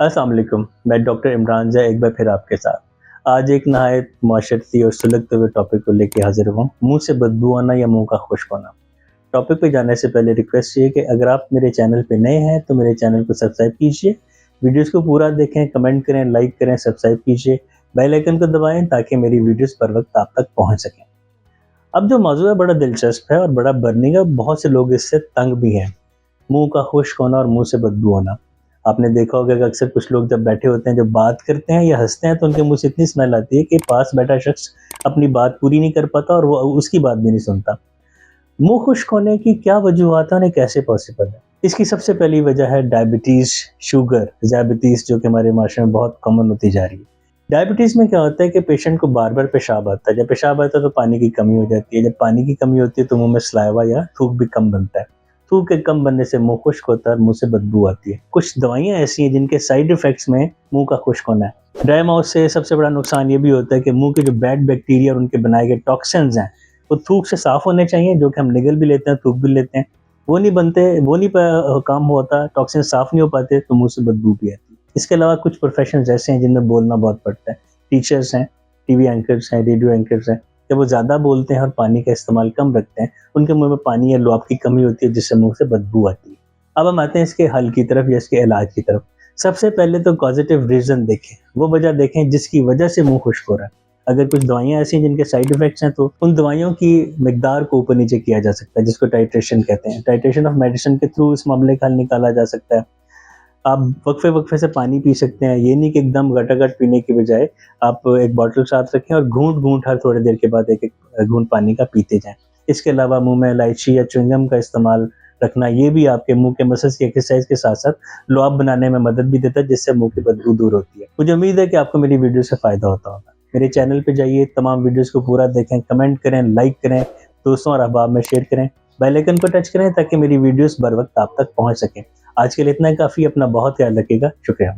अस्सलाम वालेकुम। मैं डॉक्टर इमरान ज़ा एक बार फिर आपके साथ। आज एक नहायत माशरती और सुलगते हुए टॉपिक को लेके हाज़िर हुआ हूँ, मुँह से बदबू आना या मुँह का खुश्क होना। टॉपिक पे जाने से पहले रिक्वेस्ट ये है कि अगर आप मेरे चैनल पे नए हैं तो मेरे चैनल को सब्सक्राइब कीजिए, वीडियोज़ को पूरा देखें, कमेंट करें, लाइक करें, सब्सक्राइब कीजिए, बेल आइकन को दबाएँ ताकि मेरी वीडियोज़ बर वक़्त आप तक पहुँच सकें। अब जो मौज़ू है बड़ा दिलचस्प है और बड़ा बर्निंग है, बहुत से लोग इससे तंग भी हैं। मुँह का खुश्क होना और मुँह से बदबू होना। आपने देखा होगा कि अक्सर कुछ लोग जब बैठे होते हैं, जब बात करते हैं या हँसते हैं तो उनके मुँह से इतनी स्मेल आती है कि पास बैठा शख्स अपनी बात पूरी नहीं कर पाता और वो उसकी बात भी नहीं सुनता। मुँह खुश्क होने की क्या वजूहत है और ये कैसे पॉसिबल है? इसकी सबसे पहली वजह है डायबिटीज़, शुगर, ज़ियाबितीज़ जो कि हमारे माशरे में बहुत कॉमन होती जा रही है। डायबिटीज़ में क्या होता है कि पेशेंट को बार-बार पेशाब आता है। जब पेशाब आता है तो पानी की कमी हो जाती है। जब पानी की कमी होती है तो मुँह में सलाइवा या थूक भी कम बनता है। थूक के कम बनने से मुँह खुश्क होता है और मुँह से बदबू आती है। कुछ दवाइयाँ ऐसी हैं जिनके साइड इफ़ेक्ट्स में मुँह का खुश्क होना है। ड्राई माउथ से सबसे बड़ा नुकसान ये भी होता है कि मुँह के जो बैड बैक्टीरिया और उनके बनाए गए टॉक्सिन्स हैं, वो थूक से साफ़ होने चाहिए, जो कि हम निगल भी लेते हैं, थूक भी लेते हैं। वो नहीं बनते, वो नहीं काम होता, टॉक्सिन साफ़ नहीं हो पाते तो मुँह से बदबू भी आती है। इसके अलावा कुछ प्रोफ़ेशंस ऐसे हैं जिनमें बोलना बहुत पड़ता है। टीचर्स हैं, टीवी एंकर्स हैं, रेडियो एंकर्स हैं। जब वो ज़्यादा बोलते हैं और पानी का इस्तेमाल कम रखते हैं, उनके मुँह में पानी या लुआब की कमी होती है जिससे मुँह से बदबू आती है। अब हम आते हैं इसके हल की तरफ या इसके इलाज की तरफ। सबसे पहले तो पॉज़िटिव रीज़न देखें, वो वजह देखें जिसकी वजह से मुँह खुश्क हो रहा है। अगर कुछ दवाइयाँ ऐसी हैं जिनके साइड इफ़ेक्ट्स हैं तो उन दवाइयों की मिकदार को ऊपर-नीचे किया जा सकता है जिसको टाइट्रेशन कहते हैं। टाइट्रेशन ऑफ मेडिसिन के थ्रू इस मामले का हल निकाला जा सकता है। आप वक्फे-वक्फे से पानी पी सकते हैं। ये नहीं कि एकदम घटाघट पीने की बजाय आप एक बॉटल साथ रखें और घूँट-घूँट हर थोड़ी देर के बाद एक-एक घूँट पानी का पीते जाएँ। इसके अलावा मुँह में इलायची या च्युइंगम का इस्तेमाल रखना, ये भी आपके मुँह के मसल्स की एक्सरसाइज के साथ-साथ लुआब बनाने में मदद भी देता है, जिससे मुँह की बदबू दूर होती है। मुझे उम्मीद है कि आपको मेरी वीडियो से फ़ायदा होता होगा। मेरे चैनल पे जाइए, तमाम वीडियोज़ को पूरा देखें, कमेंट करें, लाइक करें, दोस्तों और अहबाब में शेयर करें, बेल आइकन को टच करें ताकि मेरी वीडियोज़ बर वक़्त आप तक पहुँच सकें। आज के लिए इतना ही काफ़ी। अपना बहुत ख्याल रखिएगा। शुक्रिया।